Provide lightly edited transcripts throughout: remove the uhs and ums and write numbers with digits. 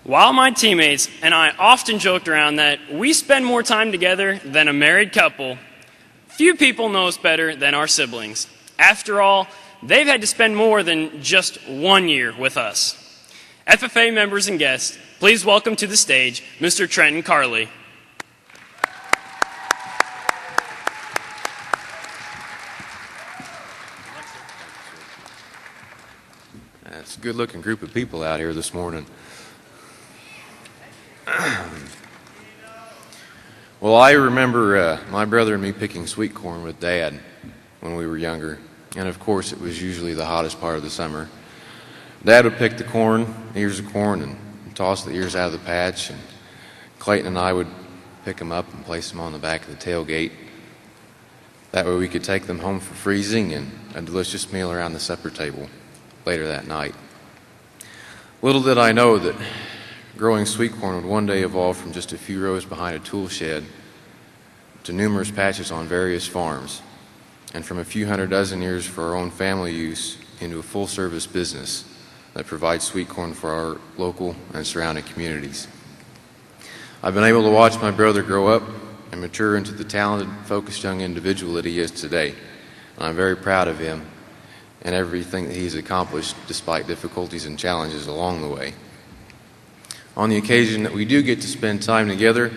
While my teammates and I often joked around that we spend more time together than a married couple, few people know us better than our siblings. After all, they've had to spend more than just 1 year with us. FFA members and guests, please welcome to the stage Mr. Trent and Carley. It's a good-looking group of people out here this morning. Well, I remember my brother and me picking sweet corn with Dad when we were younger. And of course, it was usually the hottest part of the summer. Dad would pick the ears of corn, and toss the ears out of the patch. And Clayton and I would pick them up and place them on the back of the tailgate. That way we could take them home for freezing and a delicious meal around the supper table later that night. Little did I know that growing sweet corn would one day evolve from just a few rows behind a tool shed to numerous patches on various farms, and from a few hundred dozen ears for our own family use into a full-service business that provides sweet corn for our local and surrounding communities. I've been able to watch my brother grow up and mature into the talented, focused young individual that he is today, and I'm very proud of him and everything that he's accomplished despite difficulties and challenges along the way. On the occasion that we do get to spend time together,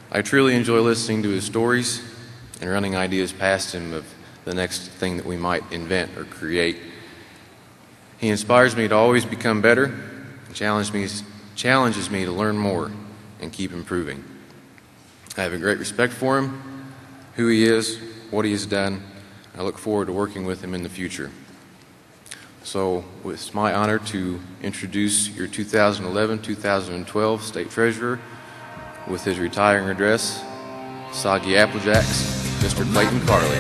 I truly enjoy listening to his stories and running ideas past him of the next thing that we might invent or create. He inspires me to always become better and challenges me to learn more and keep improving. I have a great respect for him, who he is, what he has done. I look forward to working with him in the future. So it's my honor to introduce your 2011-2012 State Treasurer with his retiring address, Soggy Applejacks, Mr. Clayton Carley.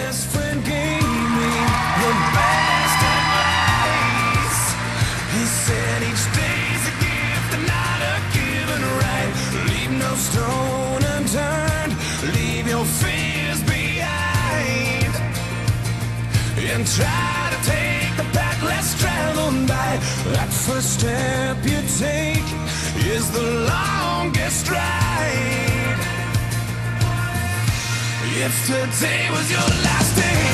He said each day's a gift and not a given right. Leave no stone unturned, leave your fears behind, and try to take the path less traveled by. That first step you take is the longest ride. If today was your last day,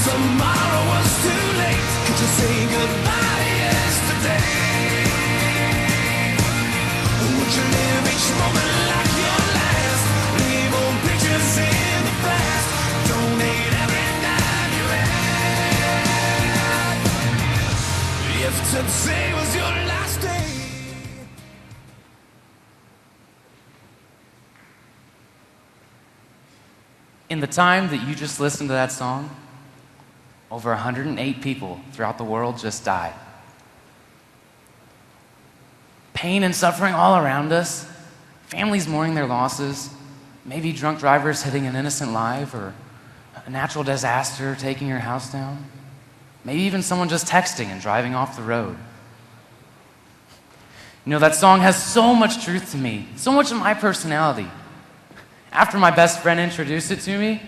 tomorrow was too late, could you say goodbye to yesterday? Would you live each moment like your last? Leave old pictures in the past. Donate every dime you had. If today was your last day. In the time that you just listened to that song, over 108 people throughout the world just died. Pain and suffering all around us, families mourning their losses, maybe drunk drivers hitting an innocent life, or a natural disaster taking your house down, maybe even someone just texting and driving off the road. You know, that song has so much truth to me, so much of my personality. After my best friend introduced it to me,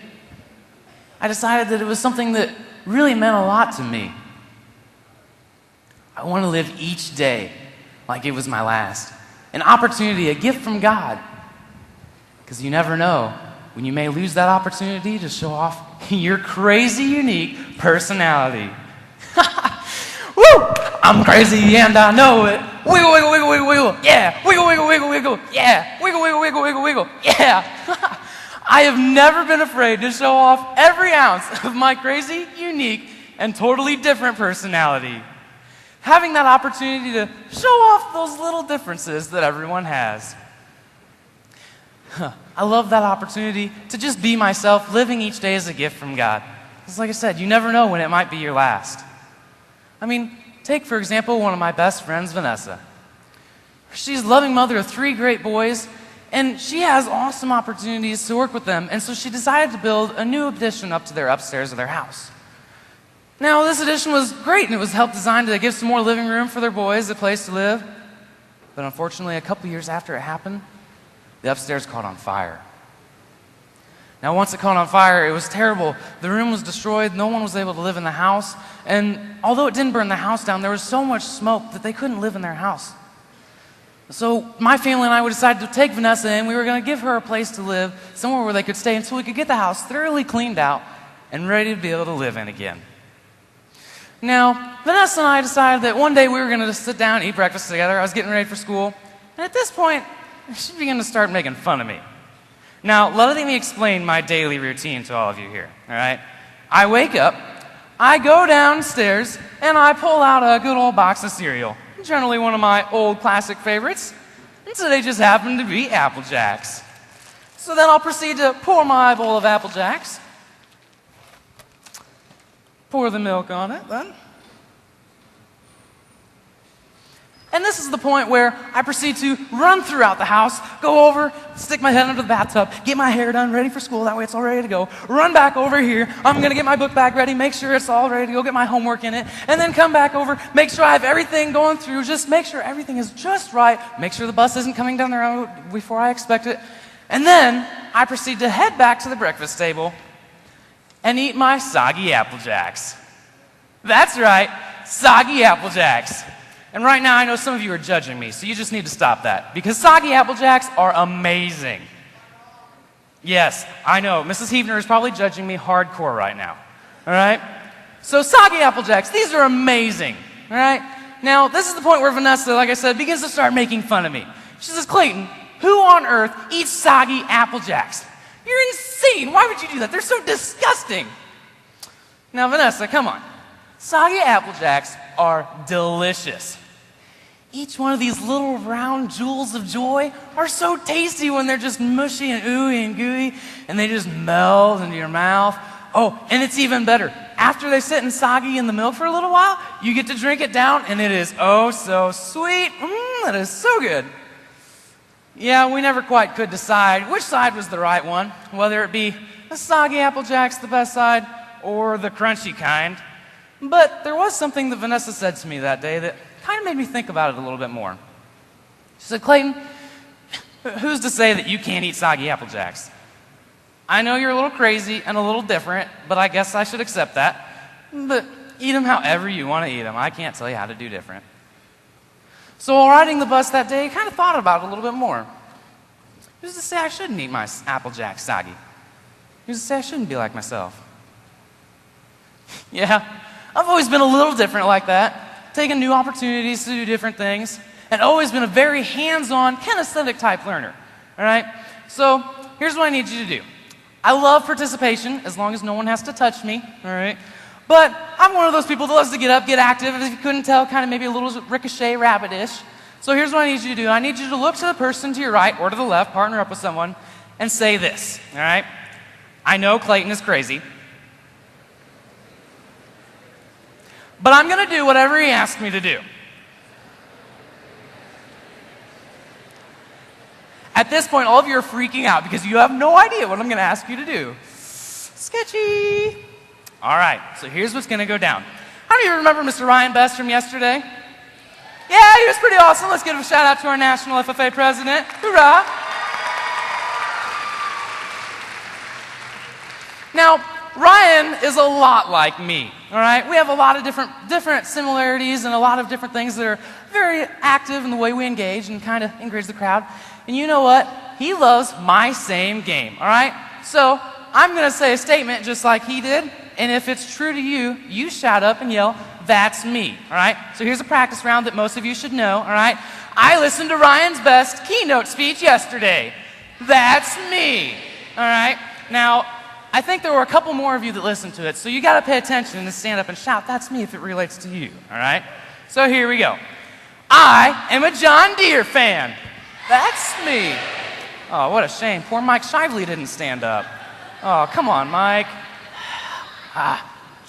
I decided that it was something that really meant a lot to me. I want to live each day like it was my last. An opportunity, a gift from God. Because you never know when you may lose that opportunity to show off your crazy, unique personality. Woo! I'm crazy and I know it. Wiggle, wiggle, wiggle, wiggle, wiggle. Yeah. Wiggle, wiggle, wiggle, wiggle. Yeah. Wiggle, wiggle, wiggle, wiggle, wiggle. Yeah. I have never been afraid to show off every ounce of my crazy, unique, and totally different personality. Having that opportunity to show off those little differences that everyone has. I love that opportunity to just be myself, living each day as a gift from God. Because like I said, you never know when it might be your last. I mean, take for example one of my best friends, Vanessa. She's a loving mother of 3 great boys, and she has awesome opportunities to work with them, and so she decided to build a new addition up to their upstairs of their house. Now, this addition was great, and it was designed to give some more living room for their boys, a place to live. But unfortunately, a couple years after it happened, the upstairs caught on fire. Now, once it caught on fire, it was terrible. The room was destroyed. No one was able to live in the house. And although it didn't burn the house down, there was so much smoke that they couldn't live in their house. So my family and I decided to take Vanessa in. We were going to give her a place to live, somewhere where they could stay until we could get the house thoroughly cleaned out and ready to be able to live in again. Now, Vanessa and I decided that one day we were going to just sit down and eat breakfast together. I was getting ready for school. And at this point, she began to start making fun of me. Now, let me explain my daily routine to all of you here, all right? I wake up, I go downstairs, and I pull out a good old box of cereal. Generally one of my old classic favorites. And so they just happen to be Apple Jacks. So then I'll proceed to pour my bowl of Apple Jacks. Pour the milk on it then. And this is the point where I proceed to run throughout the house, go over, stick my head under the bathtub, get my hair done, ready for school, that way it's all ready to go. Run back over here, I'm going to get my book bag ready, make sure it's all ready to go, get my homework in it, and then come back over, make sure I have everything going through, just make sure everything is just right, make sure the bus isn't coming down the road before I expect it. And then I proceed to head back to the breakfast table and eat my soggy Apple Jacks. That's right, soggy Apple Jacks. And right now, I know some of you are judging me, so you just need to stop that. Because soggy Apple Jacks are amazing. Yes, I know. Mrs. Heavner is probably judging me hardcore right now. All right? So soggy Apple Jacks, these are amazing. All right? Now, this is the point where Vanessa, like I said, begins to start making fun of me. She says, Clayton, who on earth eats soggy Apple Jacks? You're insane. Why would you do that? They're so disgusting. Now, Vanessa, come on. Soggy Apple Jacks are delicious. Each one of these little round jewels of joy are so tasty when they're just mushy and ooey and gooey, and they just melt into your mouth. Oh, and it's even better. After they sit and soggy in the milk for a little while, you get to drink it down, and it is oh so sweet. That is so good. Yeah, we never quite could decide which side was the right one, whether it be the soggy Apple Jacks the best side or the crunchy kind. But there was something that Vanessa said to me that day that kind of made me think about it a little bit more. She said, Clayton, who's to say that you can't eat soggy Apple Jacks? I know you're a little crazy and a little different, but I guess I should accept that. But eat them however you want to eat them. I can't tell you how to do different. So while riding the bus that day, I kind of thought about it a little bit more. Who's to say I shouldn't eat my Apple Jacks soggy? Who's to say I shouldn't be like myself? Yeah, I've always been a little different like that. Taken new opportunities to do different things, and always been a very hands-on, kinesthetic type learner. All right? So here's what I need you to do. I love participation, as long as no one has to touch me. All right? But I'm one of those people that loves to get up, get active, and if you couldn't tell, kind of maybe a little ricochet rabbit-ish. So here's what I need you to do. I need you to look to the person to your right or to the left, partner up with someone, and say this. All right? I know Clayton is crazy, but I'm going to do whatever he asks me to do. At this point, all of you are freaking out because you have no idea what I'm going to ask you to do. Sketchy. All right, so here's what's going to go down. How do you remember Mr. Ryan Best from yesterday? Yeah, he was pretty awesome. Let's give a shout out to our national FFA president. Hoorah. Now, Ryan is a lot like me, all right? We have a lot of different similarities and a lot of different things that are very active in the way we engage and kind of engage the crowd. And you know what? He loves my same game, all right? So I'm going to say a statement just like he did, and if it's true to you, you shout up and yell, "That's me," all right? So here's a practice round that most of you should know, all right? I listened to Ryan's Best keynote speech yesterday. That's me, all right? Now, I think there were a couple more of you that listened to it, so you got to pay attention and stand up and shout, "That's me," if it relates to you, all right? So here we go. I am a John Deere fan. That's me. Oh, what a shame. Poor Mike Shively didn't stand up. Oh, come on, Mike.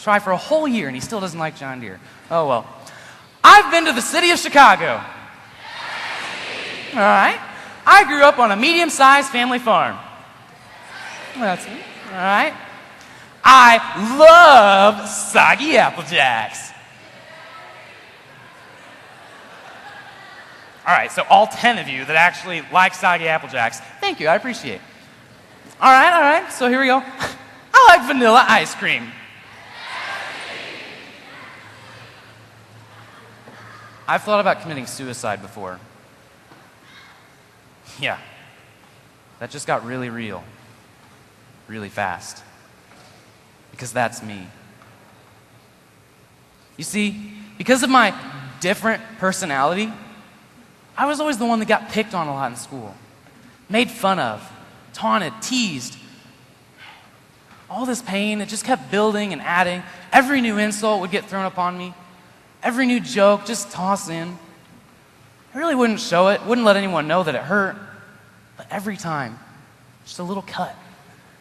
Try for a whole year and he still doesn't like John Deere. Oh, well. I've been to the city of Chicago. All right. I grew up on a medium-sized family farm. That's me. All right. I love soggy Apple Jacks. All right, so all 10 of you that actually like soggy Apple Jacks, thank you, I appreciate it. All right, so here we go. I like vanilla ice cream. I've thought about committing suicide before. Yeah, that just got really real, really fast. Because that's me. You see, because of my different personality, I was always the one that got picked on a lot in school, made fun of, taunted, teased. All this pain, it just kept building and adding. Every new insult would get thrown upon me. Every new joke just tossed in. I really wouldn't show it, wouldn't let anyone know that it hurt. But every time, just a little cut,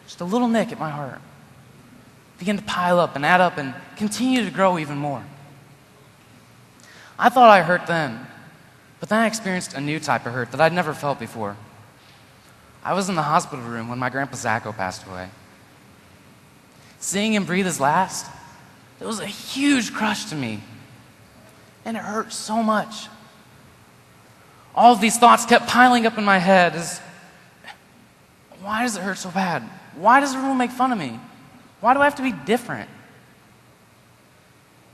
just a little nick at my heart, began to pile up and add up and continue to grow even more. I thought I hurt then, but then I experienced a new type of hurt that I'd never felt before. I was in the hospital room when my grandpa Zacco passed away. Seeing him breathe his last, it was a huge crush to me, and it hurt so much. All of these thoughts kept piling up in my head as, why does it hurt so bad? Why does everyone make fun of me? Why do I have to be different?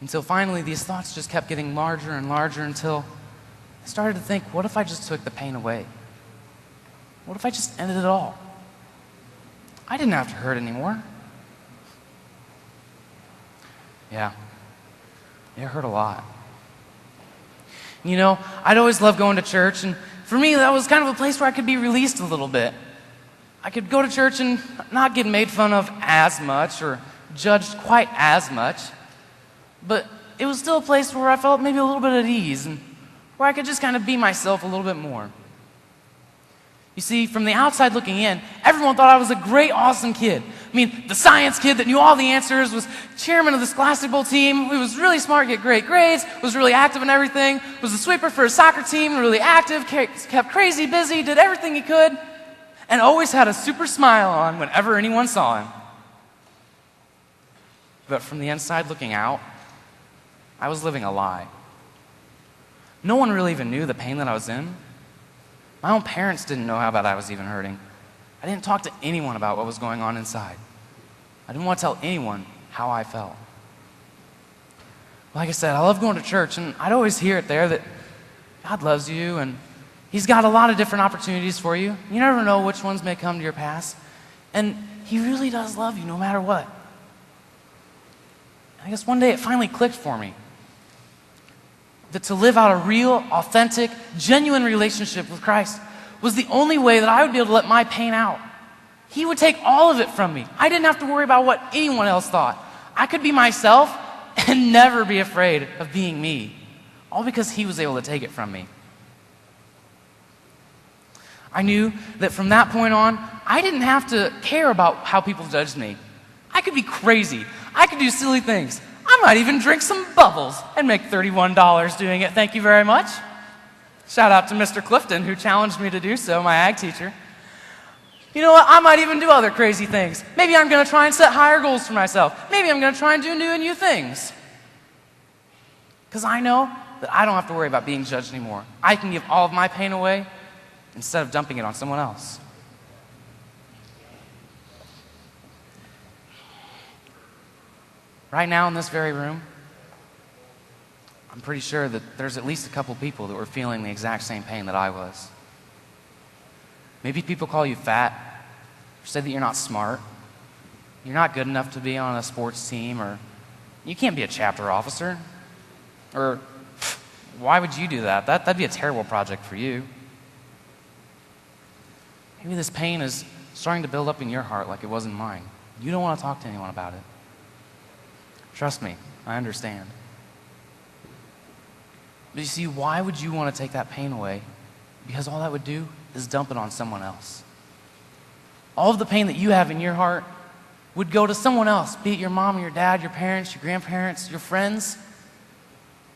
Until finally these thoughts just kept getting larger and larger until I started to think, what if I just took the pain away? What if I just ended it all? I didn't have to hurt anymore. Yeah, it hurt a lot. You know, I'd always loved going to church, and for me, that was kind of a place where I could be released a little bit. I could go to church and not get made fun of as much or judged quite as much, but it was still a place where I felt maybe a little bit at ease and where I could just kind of be myself a little bit more. You see, from the outside looking in, everyone thought I was a great, awesome kid. I mean, the science kid that knew all the answers, was chairman of the Scholastic Bowl team, who was really smart, get great grades, was really active in everything, was the sweeper for his soccer team, really active, kept crazy busy, did everything he could, and always had a super smile on whenever anyone saw him. But from the inside looking out, I was living a lie. No one really even knew the pain that I was in. My own parents didn't know how bad I was even hurting. I didn't talk to anyone about what was going on inside. I didn't want to tell anyone how I felt. Like I said, I love going to church, and I'd always hear it there that God loves you, and He's got a lot of different opportunities for you. You never know which ones may come to your path. And He really does love you no matter what. I guess one day it finally clicked for me that to live out a real, authentic, genuine relationship with Christ was the only way that I would be able to let my pain out. He would take all of it from me. I didn't have to worry about what anyone else thought. I could be myself and never be afraid of being me, all because He was able to take it from me. I knew that from that point on, I didn't have to care about how people judged me. I could be crazy. I could do silly things. I might even drink some bubbles and make $31 doing it. Thank you very much. Shout out to Mr. Clifton, who challenged me to do so, my ag teacher. You know what? I might even do other crazy things. Maybe I'm going to try and set higher goals for myself. Maybe I'm going to try and do new things. Because I know that I don't have to worry about being judged anymore. I can give all of my pain away instead of dumping it on someone else. Right now in this very room, I'm pretty sure that there's at least a couple people that were feeling the exact same pain that I was. Maybe people call you fat, or say that you're not smart, you're not good enough to be on a sports team, or you can't be a chapter officer, or why would you do that? That'd be a terrible project for you. Maybe this pain is starting to build up in your heart like it was in mine. You don't want to talk to anyone about it. Trust me, I understand. But you see, why would you want to take that pain away? Because all that would do is dump it on someone else. All of the pain that you have in your heart would go to someone else, be it your mom or your dad, your parents, your grandparents, your friends,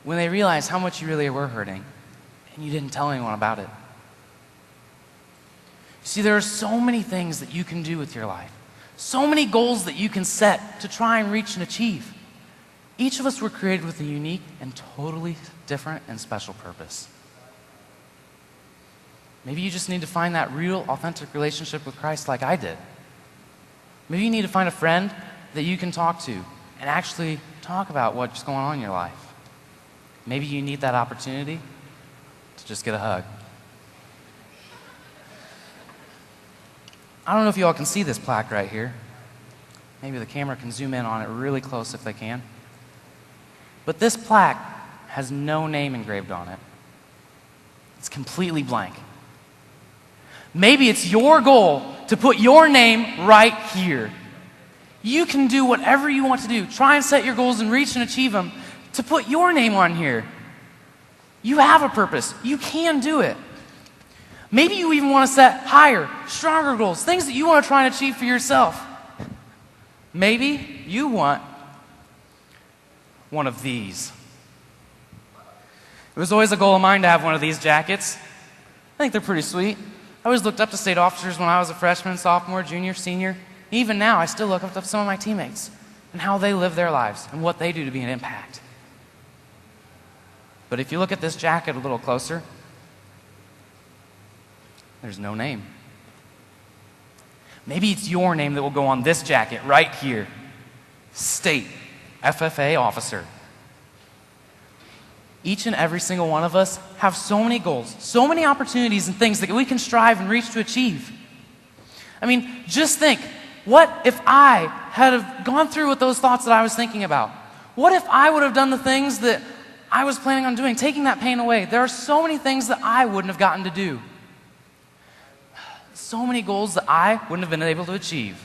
when they realize how much you really were hurting and you didn't tell anyone about it. You see, there are so many things that you can do with your life, so many goals that you can set to try and reach and achieve. Each of us were created with a unique and totally different and special purpose. Maybe you just need to find that real, authentic relationship with Christ like I did. Maybe you need to find a friend that you can talk to and actually talk about what's going on in your life. Maybe you need that opportunity to just get a hug. I don't know if you all can see this plaque right here. Maybe the camera can zoom in on it really close if they can. But this plaque has no name engraved on it. It's completely blank. Maybe it's your goal to put your name right here. You can do whatever you want to do. Try and set your goals and reach and achieve them to put your name on here. You have a purpose. You can do it. Maybe you even want to set higher, stronger goals, things that you want to try and achieve for yourself. Maybe you want one of these. It was always a goal of mine to have one of these jackets. I think they're pretty sweet. I always looked up to state officers when I was a freshman, sophomore, junior, senior. Even now, I still look up to some of my teammates and how they live their lives and what they do to be an impact. But if you look at this jacket a little closer, there's no name. Maybe it's your name that will go on this jacket right here. State FFA officer. Each and every single one of us have so many goals, so many opportunities and things that we can strive and reach to achieve. I mean, just think, what if I had have gone through with those thoughts that I was thinking about? What if I would have done the things that I was planning on doing, taking that pain away? There are so many things that I wouldn't have gotten to do. So many goals that I wouldn't have been able to achieve.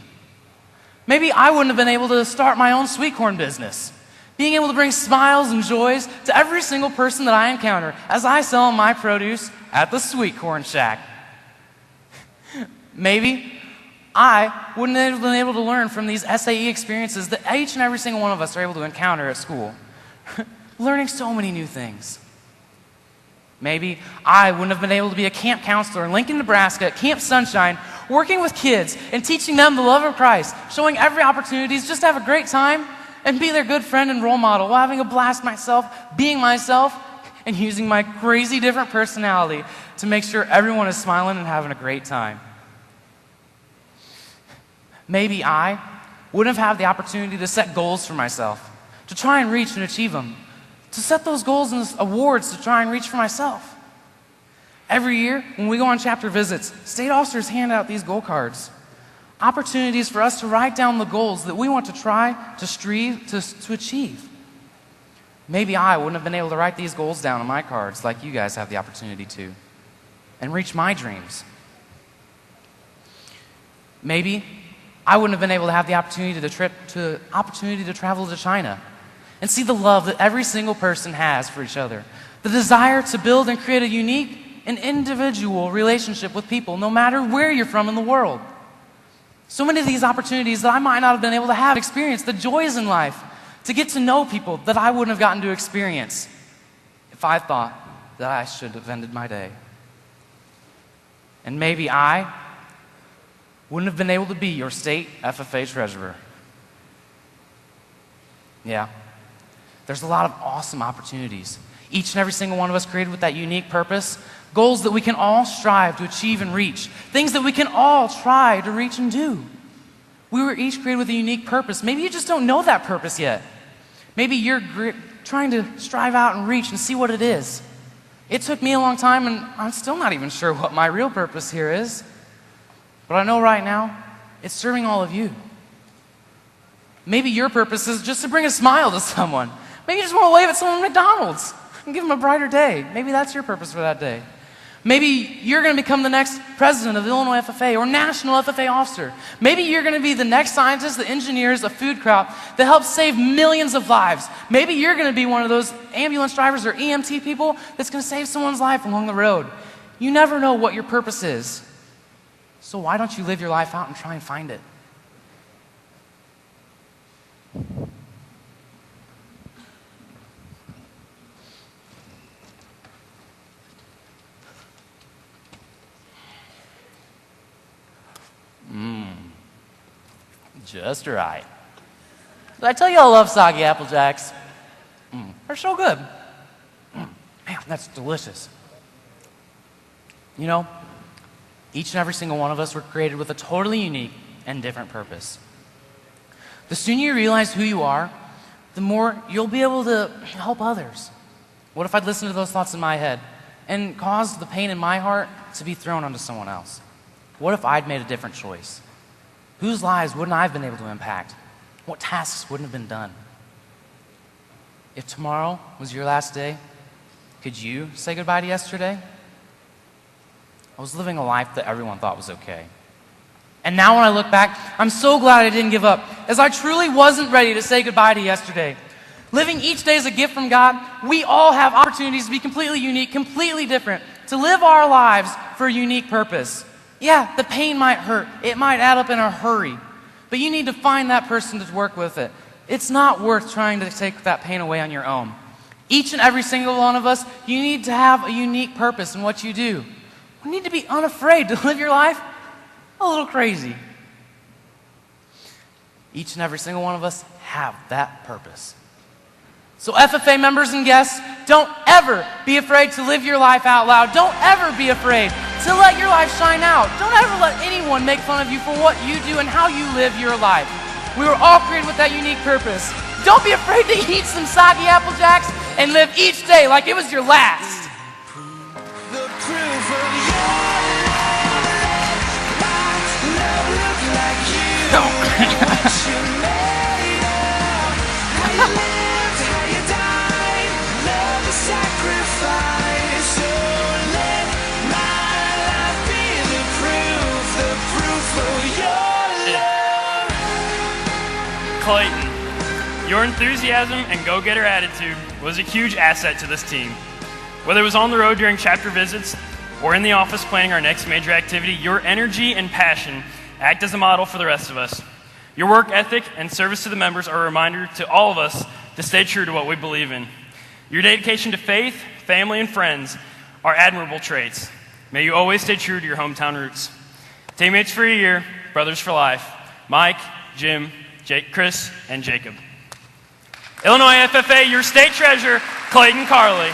Maybe I wouldn't have been able to start my own sweet corn business, being able to bring smiles and joys to every single person that I encounter as I sell my produce at the Sweet Corn Shack. Maybe I wouldn't have been able to learn from these SAE experiences that each and every single one of us are able to encounter at school, learning so many new things. Maybe I wouldn't have been able to be a camp counselor in Lincoln, Nebraska at Camp Sunshine, working with kids and teaching them the love of Christ, showing every opportunity just to have a great time and be their good friend and role model while having a blast myself, being myself, and using my crazy different personality to make sure everyone is smiling and having a great time. Maybe I wouldn't have had the opportunity to set goals for myself, to try and reach and achieve them, to set those goals and awards to try and reach for myself. Every year, when we go on chapter visits, state officers hand out these goal cards. Opportunities for us to write down the goals that we want to try to strive to achieve. Maybe I wouldn't have been able to write these goals down on my cards like you guys have the opportunity to, and reach my dreams. Maybe I wouldn't have been able to have the opportunity to travel to China and see the love that every single person has for each other, the desire to build and create a unique and individual relationship with people, no matter where you're from in the world. So many of these opportunities that I might not have been able to have experience, the joys in life, to get to know people that I wouldn't have gotten to experience if I thought that I should have ended my day. And maybe I wouldn't have been able to be your state FFA treasurer. Yeah, there's a lot of awesome opportunities. Each and every single one of us created with that unique purpose, goals that we can all strive to achieve and reach, things that we can all try to reach and do. We were each created with a unique purpose. Maybe you just don't know that purpose yet. Maybe you're trying to strive out and reach and see what it is. It took me a long time, and I'm still not even sure what my real purpose here is. But I know right now, it's serving all of you. Maybe your purpose is just to bring a smile to someone. Maybe you just want to wave at someone at McDonald's and give them a brighter day. Maybe that's your purpose for that day. Maybe you're going to become the next president of the Illinois FFA or national FFA officer. Maybe you're going to be the next scientist that engineers a food crop that helps save millions of lives. Maybe you're going to be one of those ambulance drivers or EMT people that's going to save someone's life along the road. You never know what your purpose is. So why don't you live your life out and try and find it? Just right. Did I tell you I love soggy Apple Jacks? They're so good. Man, that's delicious. You know, each and every single one of us were created with a totally unique and different purpose. The sooner you realize who you are, the more you'll be able to help others. What if I'd listened to those thoughts in my head and caused the pain in my heart to be thrown onto someone else? What if I'd made a different choice? Whose lives wouldn't I have been able to impact? What tasks wouldn't have been done? If tomorrow was your last day, could you say goodbye to yesterday? I was living a life that everyone thought was okay. And now when I look back, I'm so glad I didn't give up, as I truly wasn't ready to say goodbye to yesterday. Living each day as a gift from God, we all have opportunities to be completely unique, completely different, to live our lives for a unique purpose. Yeah, the pain might hurt. It might add up in a hurry. But you need to find that person to work with it. It's not worth trying to take that pain away on your own. Each and every single one of us, you need to have a unique purpose in what you do. You need to be unafraid to live your life a little crazy. Each and every single one of us have that purpose. So FFA members and guests, don't ever be afraid to live your life out loud. Don't ever be afraid to let your life shine out. Don't ever let anyone make fun of you for what you do and how you live your life. We were all created with that unique purpose. Don't be afraid to eat some soggy Apple Jacks and live each day like it was your last. The proof of your love look like you. What you made of, how you lived, how you died, love is sacrifice. So let my life be the proof of your love. Clayton, your enthusiasm and go-getter attitude was a huge asset to this team. Whether it was on the road during chapter visits or in the office planning our next major activity, your energy and passion act as a model for the rest of us. Your work ethic and service to the members are a reminder to all of us to stay true to what we believe in. Your dedication to faith, family, and friends are admirable traits. May you always stay true to your hometown roots. Teammates for a year, brothers for life. Mike, Jim, Chris, and Jacob. Illinois FFA, your state treasurer, Clayton Carley.